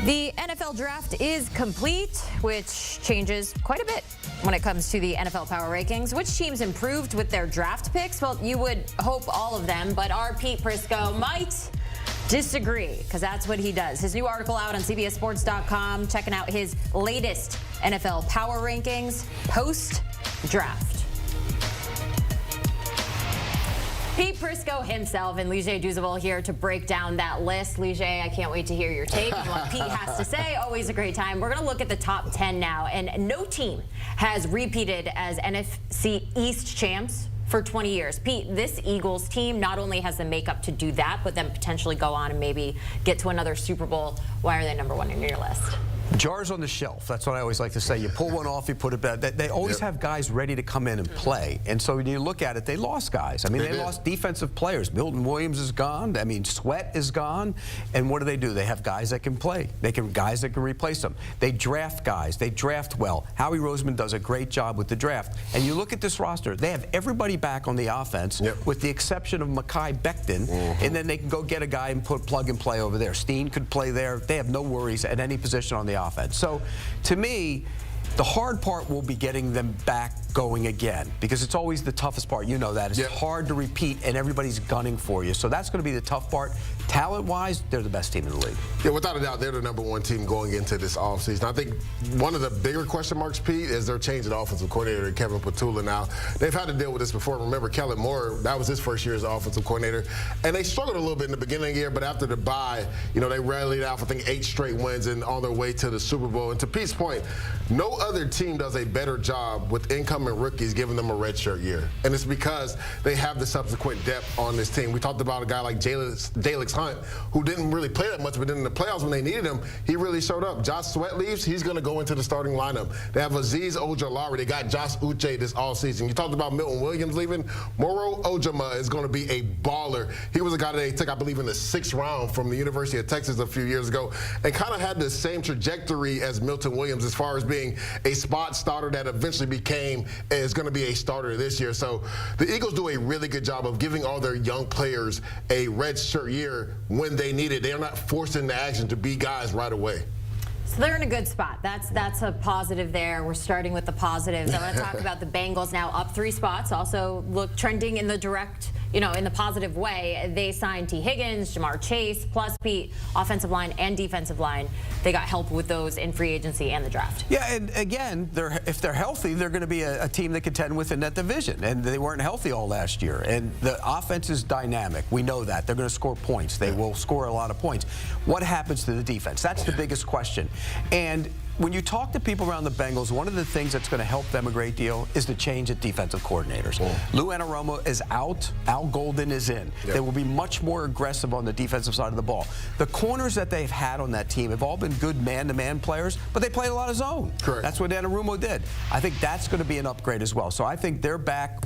The NFL draft is complete, which changes quite a bit when it comes to the NFL Power Rankings. Which teams improved with their draft picks? Well, you would hope all of them, but our Pete Prisco might disagree, because that's what he does. His new article out on CBSSports.com, checking out his latest NFL Power Rankings post-draft. Pete Prisco himself and Leger Douzable here to break down that list. Leger, I can't wait to hear your take on what Pete has to say. Always a great time. We're going to look at the top 10 now, and no team has repeated as NFC East champs for 20 years. Pete, this Eagles team not only has the makeup to do that, but then potentially go on and maybe get to another Super Bowl. Why are they number one in your list? Jars on the shelf. That's what I always like to say. You pull one off, you put it back. They always have guys ready to come in and play. And so when you look at it, they lost guys. I mean, they lost defensive players. Milton Williams is gone. I mean, Sweat is gone. And what do? They have guys that can play. Guys that can replace them. They draft guys. They draft well. Howie Roseman does a great job with the draft. And you look at this roster, they have everybody back on the offense with the exception of Mekhi Becton. And then they can go get a guy and put plug and play over there. Steen could play there. They have no worries at any position on the offense. So, to me, the hard part will be getting them back going again, because it's always the toughest part. You know that. It's hard to repeat, and everybody's gunning for you. So that's going to be the tough part. Talent-wise, they're the best team in the league. Yeah, without a doubt, they're the #1 team going into this offseason. I think one of the bigger question marks, Pete, is they're changing the offensive coordinator, Kevin Patula. Now, they've had to deal with this before. Remember, Kellen Moore, that was his first year as offensive coordinator, and they struggled a little bit in the beginning of the year, but after the bye, you know, they rallied out for, I think, 8 straight wins and on their way to the Super Bowl. And to Pete's point, no other team does a better job with incoming rookies giving them a redshirt year. And it's because they have the subsequent depth on this team. We talked about a guy like Jalix Hunt, who didn't really play that much, but then in the playoffs when they needed him, he really showed up. Josh Sweat leaves, he's going to go into the starting lineup. They have Azeez Ojulari. They got Josh Uche this all season. You talked about Milton Williams leaving. Moro Ojama is going to be a baller. He was a guy that they took, I believe, in the 6th round from the University of Texas a few years ago, and kind of had the same trajectory as Milton Williams as far as being a spot starter that eventually is going to be a starter this year. So the Eagles do a really good job of giving all their young players a redshirt year when they need it. They are not forced into action to be guys right away. So they're in a good spot. That's a positive there. We're starting with the positives. I want to talk about the Bengals now up 3 spots. Also look trending in the in the positive way. They signed T. Higgins, Jamar Chase, plus Pete, offensive line and defensive line. They got help with those in free agency and the draft. Yeah, and again, if they're healthy, they're going to be a team that contend within that division. And they weren't healthy all last year. And the offense is dynamic. We know that. They're going to score points. They will score a lot of points. What happens to the defense? That's the biggest question. And when you talk to people around the Bengals, one of the things that's going to help them a great deal is the change at defensive coordinators. Lou Anarumo is out. Al Golden is in. They will be much more aggressive on the defensive side of the ball. The corners that they've had on that team have all been good man-to-man players, but they played a lot of zone. Correct. That's what Anarumo did. I think that's going to be an upgrade as well. So I think they're back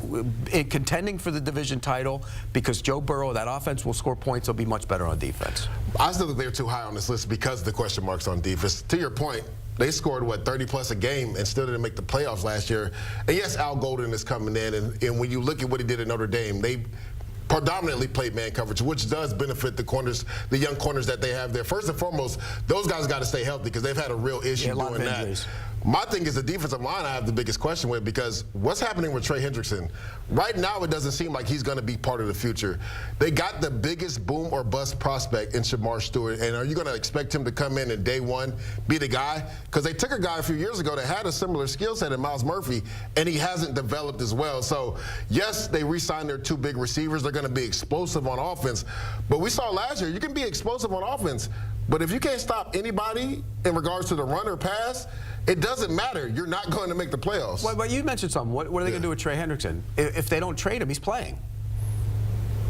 in contending for the division title because Joe Burrow, that offense will score points. They'll be much better on defense. I still think they're too high on this list because of the question marks on defense. To your point, they scored, 30-plus a game and still didn't make the playoffs last year. And yes, Al Golden is coming in, and when you look at what he did at Notre Dame, they predominantly played man coverage, which does benefit the corners, the young corners that they have there. First and foremost, those guys got to stay healthy because they've had a real issue doing that. My thing is the defensive line I have the biggest question with, because what's happening with Trey Hendrickson? Right now it doesn't seem like he's going to be part of the future. They got the biggest boom or bust prospect in Shamar Stewart, and are you going to expect him to come in and day one be the guy? Because they took a guy a few years ago that had a similar skill set in Miles Murphy, and he hasn't developed as well. So yes, they re-signed their 2 big receivers. They're going to be explosive on offense. But we saw last year, you can be explosive on offense, but if you can't stop anybody in regards to the run or pass, it doesn't matter. You're not going to make the playoffs. Well, but you mentioned something. What are they going to do with Trey Hendrickson? If they don't trade him, he's playing.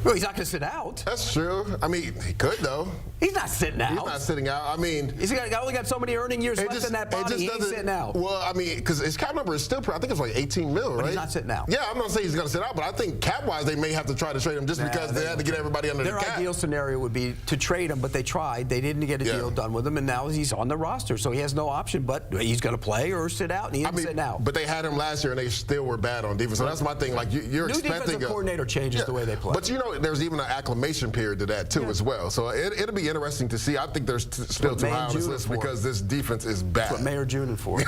Well, he's not going to sit out. That's true. I mean, he could, though. He's not sitting out. He's not sitting out. I mean, he's only got so many earning years left in that body. He ain't sitting out. Well, I mean, because his cap number is still, I think it's like 18 mil, right? But he's not sitting out. Yeah, I'm not saying he's going to sit out, but I think cap-wise, they may have to try to trade him just because they had to get everybody under the cap. Their ideal scenario would be to trade him, but they tried. They didn't get a deal done with him, and now he's on the roster, so he has no option, but he's going to play or sit out, and he ain't sitting out. But they had him last year, and they still were bad on defense. So that's my thing. Like, you're expecting defensive coordinator changes the way they play. But, you know, now there's even an acclimation period to that too as well. So it'll be interesting to see. I think there's still too high on this list because this defense is bad. That's what May or June are for.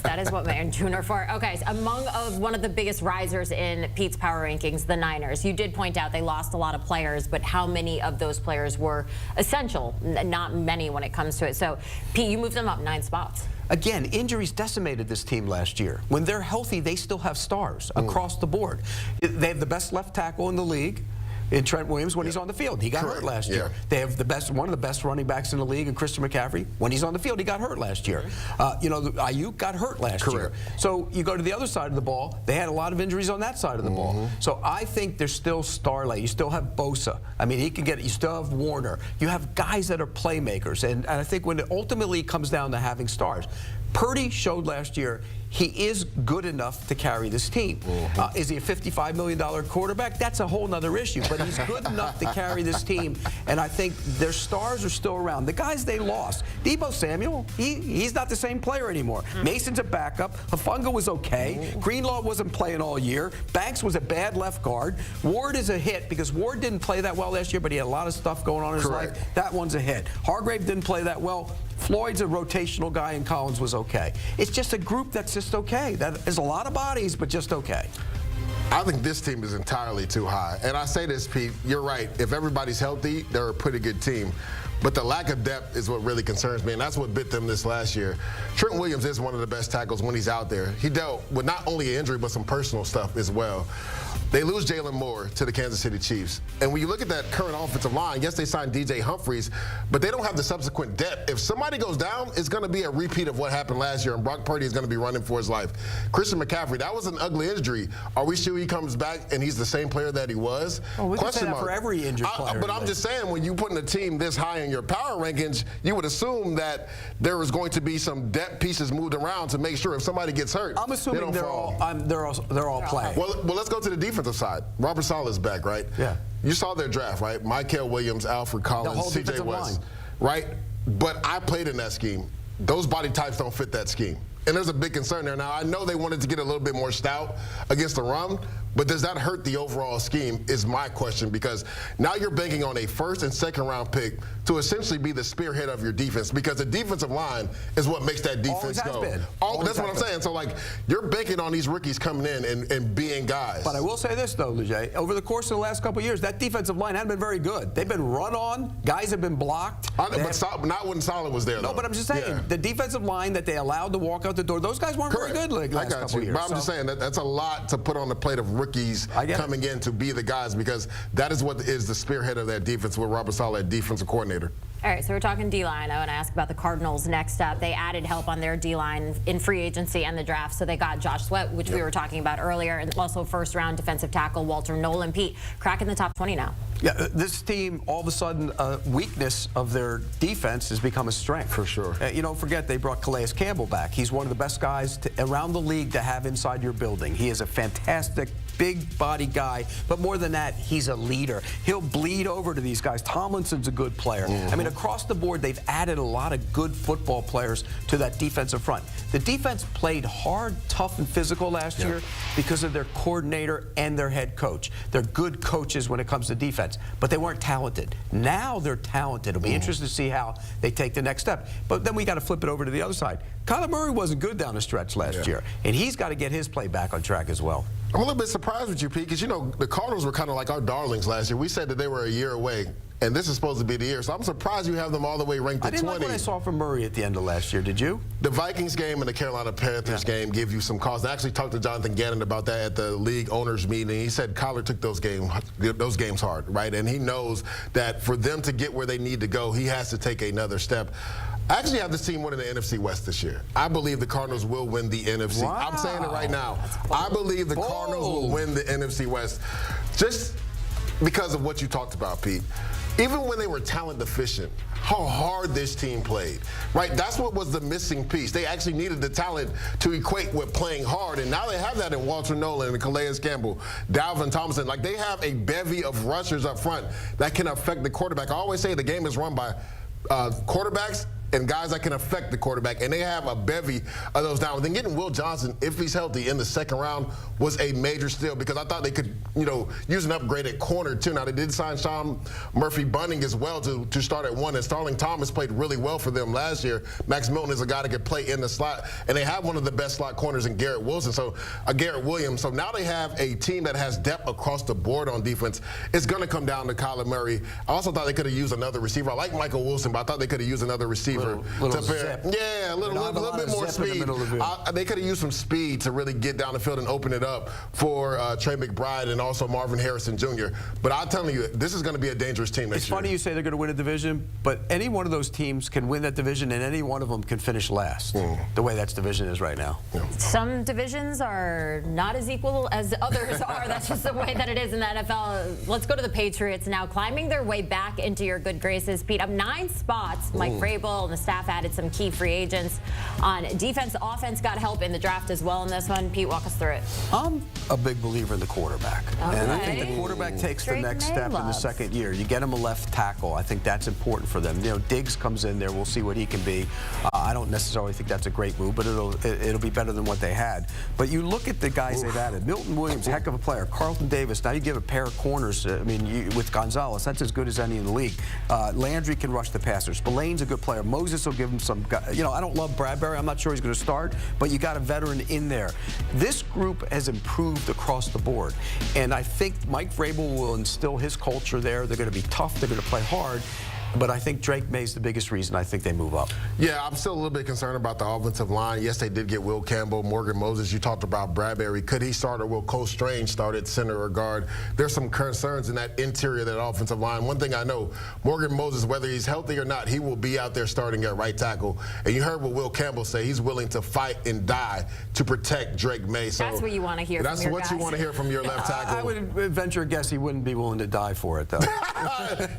That is what May and June are for. Okay, so among one of the biggest risers in Pete's power rankings, the Niners. You did point out they lost a lot of players, but how many of those players were essential? Not many when it comes to it. So, Pete, you moved them up 9 spots. Again, injuries decimated this team last year. When they're healthy, they still have stars across the board. They have the best left tackle in the league in Trent Williams when he's on the field. He got hurt last year. They have one of the best running backs in the league in Christian McCaffrey. When he's on the field, he got hurt last year. Ayuk got hurt last year. So you go to the other side of the ball, they had a lot of injuries on that side of the ball. So I think there's still starlight. You still have Bosa. I mean, he can get it. You still have Warner. You have guys that are playmakers. And I think when it ultimately comes down to having stars, Purdy showed last year he is good enough to carry this team. Is he a $55 million quarterback? That's a whole other issue. But he's good enough to carry this team, and I think their stars are still around. The guys they lost, Deebo Samuel, he's not the same player anymore. Mason's a backup. Hufanga was okay. Greenlaw wasn't playing all year. Banks was a bad left guard. Ward is a hit because Ward didn't play that well last year, but he had a lot of stuff going on in his life. That one's a hit. Hargrave didn't play that well. Floyd's a rotational guy, and Collins was okay. It's just a group that's just okay. That is a lot of bodies, but just okay. I think this team is entirely too high. And I say this, Pete, you're right. If everybody's healthy, they're a pretty good team. But the lack of depth is what really concerns me, and that's what bit them this last year. Trent Williams is one of the best tackles when he's out there. He dealt with not only an injury, but some personal stuff as well. They lose Jalen Moore to the Kansas City Chiefs. And when you look at that current offensive line, yes, they signed DJ Humphries, but they don't have the subsequent depth. If somebody goes down, it's going to be a repeat of what happened last year, and Brock Purdy is going to be running for his life. Christian McCaffrey, that was an ugly injury. Are we sure he comes back and he's the same player that he was? Well, we can say that for every injured player. But I'm just saying, when you putting a team this high in your power rankings, you would assume that there is going to be some depth pieces moved around to make sure if somebody gets hurt, I'm assuming they're all playing. Well, let's go to the defensive side. Robert Saleh's back, right? Yeah. You saw their draft, right? Michael Williams, Alfred Collins, C.J. West, right? But I played in that scheme. Those body types don't fit that scheme. And there's a big concern there. Now, I know they wanted to get a little bit more stout against the run, but does that hurt the overall scheme is my question, because now you're banking on a first and second round pick to essentially be the spearhead of your defense, because the defensive line is what makes that defense go. That's what I'm saying. So, like, you're banking on these rookies coming in and being guys. But I will say this, though, Leger. Over the course of the last couple of years, that defensive line hasn't been very good. They've been run on. Guys have been blocked. But not when Saleh was there, though. No, but I'm just saying, the defensive line that they allowed to walk out the door, those guys weren't very good like last couple of years. But I'm just saying that's a lot to put on the plate of rookies coming in to be the guys, because that is what is the spearhead of that defense with Robert Saleh, defensive coordinator. All right, so we're talking D-line. I want to ask about the Cardinals next up. They added help on their D-line in free agency and the draft, so they got Josh Sweat, which we were talking about earlier, and also first-round defensive tackle Walter Nolan. Pete, cracking the top 20 now. Yeah, this team, all of a sudden, weakness of their defense has become a strength. For sure. You don't forget, they brought Calais Campbell back. He's one of the best guys around the league to have inside your building. He is a fantastic big body guy, but more than that, he's a leader. He'll bleed over to these guys. Tomlinson's a good player. I mean, across the board, they've added a lot of good football players to that defensive front. The defense played hard, tough, and physical last year because of their coordinator and their head coach. They're good coaches when it comes to defense, but they weren't talented. Now they're talented. It'll be interesting to see how they take the next step. But then we got to flip it over to the other side. Kyler Murray wasn't good down the stretch last year, and he's got to get his play back on track as well. I'm a little bit surprised with you, Pete, because, you know, the Cardinals were kind of like our darlings last year. We said that they were a year away, and this is supposed to be the year. So I'm surprised you have them all the way ranked at 20. I didn't like what I saw from Murray at the end of last year. Did you? The Vikings game and the Carolina Panthers game give you some cause. I actually talked to Jonathan Gannon about that at the league owners meeting. He said Kyler took those games hard, right? And he knows that for them to get where they need to go, he has to take another step. I actually have this team winning the NFC West this year. I believe the Cardinals will win the NFC. Wow. I'm saying it right now. I believe the Cardinals will win the NFC West just because of what you talked about, Pete. Even when they were talent deficient, how hard this team played, right? That's what was the missing piece. They actually needed the talent to equate with playing hard, and now they have that in Walter Nolan and Calais Campbell, Dalvin Thompson. Like, they have a bevy of rushers up front that can affect the quarterback. I always say the game is run by quarterbacks and guys that can affect the quarterback, and they have a bevy of those down. Then getting Will Johnson, if he's healthy, in the second round was a major steal because I thought they could, use an upgrade at corner too. Now they did sign Sean Murphy-Bunting as well to start at 1, and Starling Thomas played really well for them last year. Max Milton is a guy that could play in the slot, and they have one of the best slot corners in Garrett Williams. So now they have a team that has depth across the board on defense. It's going to come down to Kyler Murray. I also thought they could have used another receiver. I like Michael Wilson, but I thought they could have used another receiver. Little zip. Yeah, a little bit more speed. They could have used some speed to really get down the field and open it up for Trey McBride and also Marvin Harrison Jr. But I'm telling you, this is going to be a dangerous team next year. It's funny you say they're going to win a division, but any one of those teams can win that division, and any one of them can finish last, the way that division is right now. Some divisions are not as equal as others are. That's just the way that it is in the NFL. Let's go to the Patriots now, climbing their way back into your good graces. Pete, up 9 spots. Mike Vrabel and the staff added some key free agents on defense. Offense got help in the draft as well in this one. Pete, walk us through it. I'm a big believer in the quarterback. Okay. And I think the quarterback takes the next step in the second year. You get him a left tackle. I think that's important for them. Diggs comes in there. We'll see what he can be. I don't necessarily think that's a great move, but it'll be better than what they had. But you look at the guys they've added. Milton Williams, heck of a player. Carlton Davis. Now you give a pair of corners. With Gonzalez, that's as good as any in the league. Landry can rush the passer. Spillane's a good player. Moses will give him some. I don't love Bradbury. I'm not sure he's going to start, but you got a veteran in there. This group has improved across the board, and I think Mike Vrabel will instill his culture there. They're going to be tough. They're going to play hard. But I think Drake May's the biggest reason I think they move up. Yeah, I'm still a little bit concerned about the offensive line. Yes, they did get Will Campbell, Morgan Moses. You talked about Bradbury. Could he start, or will Cole Strange start at center or guard? There's some concerns in that interior of that offensive line. One thing I know, Morgan Moses, whether he's healthy or not, he will be out there starting at right tackle. And you heard what Will Campbell say. He's willing to fight and die to protect Drake May. So that's what you want to hear from your guys. That's what you want to hear from your left tackle. I would venture a guess he wouldn't be willing to die for it, though.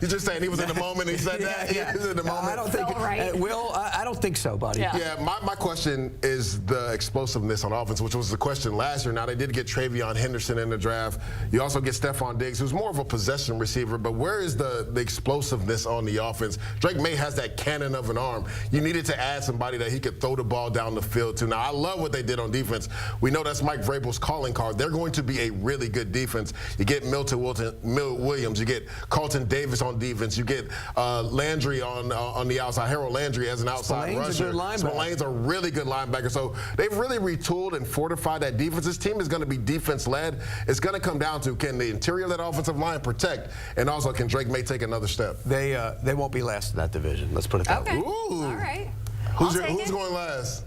You're just saying he was in the moment and he said that? Yeah. In the moment? I don't think I don't think so, buddy. Yeah, my question is the explosiveness on offense, which was the question last year. Now, they did get Travion Henderson in the draft. You also get Stephon Diggs, who's more of a possession receiver, but where is the explosiveness on the offense? Drake May has that cannon of an arm. You needed to add somebody that he could throw the ball down the field to. Now, I love what they did on defense. We know that's Mike Vrabel's calling card. They're going to be a really good defense. You get Milton Williams. You get Carlton Davis on defense. You get Landry on the outside. Harold Landry as an outside rusher. Spillane's a really good linebacker. So they've really retooled and fortified that defense. This team is going to be defense-led. It's going to come down to, can the interior of that offensive line protect, and also can Drake May take another step? They won't be last in that division. Let's put it that way. Ooh. All right. Who's going last?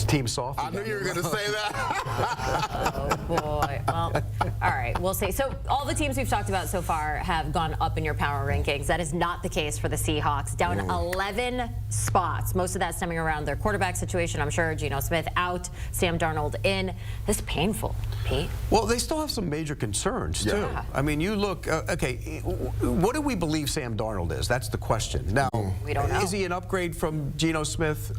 Team soft. I knew you were going to say that. Oh, boy. Well, all right. We'll see. So all the teams we've talked about so far have gone up in your power rankings. That is not the case for the Seahawks. Down 11 spots. Most of that stemming around their quarterback situation, I'm sure. Geno Smith out, Sam Darnold in. This is painful, Pete. Well, they still have some major concerns, too. Yeah. I mean, you look, okay, what do we believe Sam Darnold is? That's the question. Now, we don't know. Is he an upgrade from Geno Smith?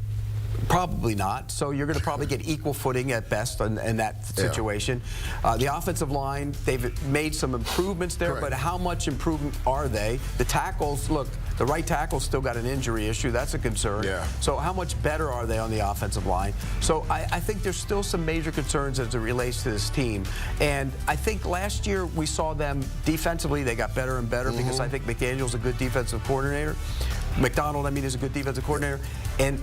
Probably not. So you're going to probably get equal footing at best in that situation. The offensive line, they've made some improvements there, but how much improvement are they? The tackles, look, the right tackle's still got an injury issue. That's a concern. Yeah. So how much better are they on the offensive line? So I think there's still some major concerns as it relates to this team. And I think last year we saw them defensively, they got better and better because I think McDaniel's a good defensive coordinator. McDonald, is a good defensive coordinator. And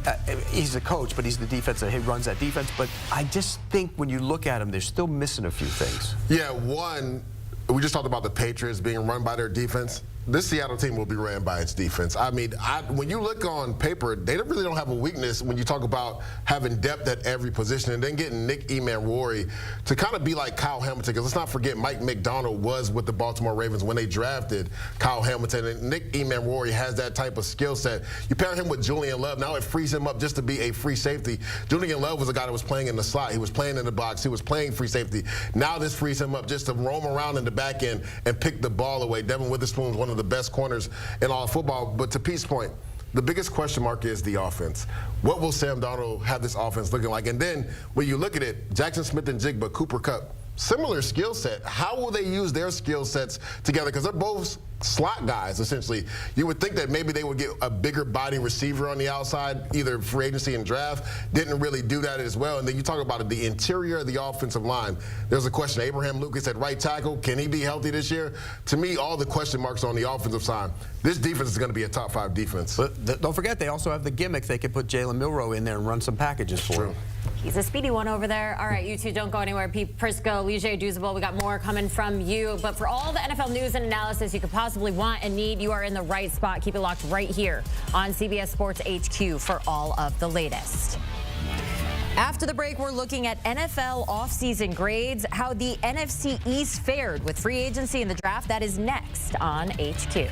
he's a coach, but he's the defense. He runs that defense. But I just think when you look at him, they're still missing a few things. Yeah, one, we just talked about the Patriots being run by their defense. This Seattle team will be ran by its defense. When you look on paper, they really don't have a weakness when you talk about having depth at every position and then getting Nick Emanwori to kind of be like Kyle Hamilton. Because let's not forget, Mike McDonald was with the Baltimore Ravens when they drafted Kyle Hamilton. And Nick Emanwori has that type of skill set. You pair him with Julian Love, now it frees him up just to be a free safety. Julian Love was a guy that was playing in the slot. He was playing in the box. He was playing free safety. Now this frees him up just to roam around in the back end and pick the ball away. Devin Witherspoon's one of the best corners in all of football. But to Pete's point, the biggest question mark is the offense. What will Sam Darnold have this offense looking like? And then when you look at it, Jackson Smith and Jigba, Cooper Kupp, similar skill set. How will they use their skill sets together? Because they're both slot guys, essentially. You would think that maybe they would get a bigger body receiver on the outside, either free agency and draft. Didn't really do that as well. And then you talk about the interior of the offensive line. There's a question. Abraham Lucas at right tackle. Can he be healthy this year? To me, all the question marks on the offensive side. This defense is going to be a top 5 defense. But don't forget, they also have the gimmick. They could put Jalen Milroe in there and run some packages for him. He's a speedy one over there. All right, you two don't go anywhere. Pete Prisco, Leger Douzable, we got more coming from you. But for all the NFL news and analysis you could possibly want and need, you are in the right spot. Keep it locked right here on CBS Sports HQ for all of the latest. After the break, we're looking at NFL offseason grades, how the NFC East fared with free agency and the draft. That is next on HQ.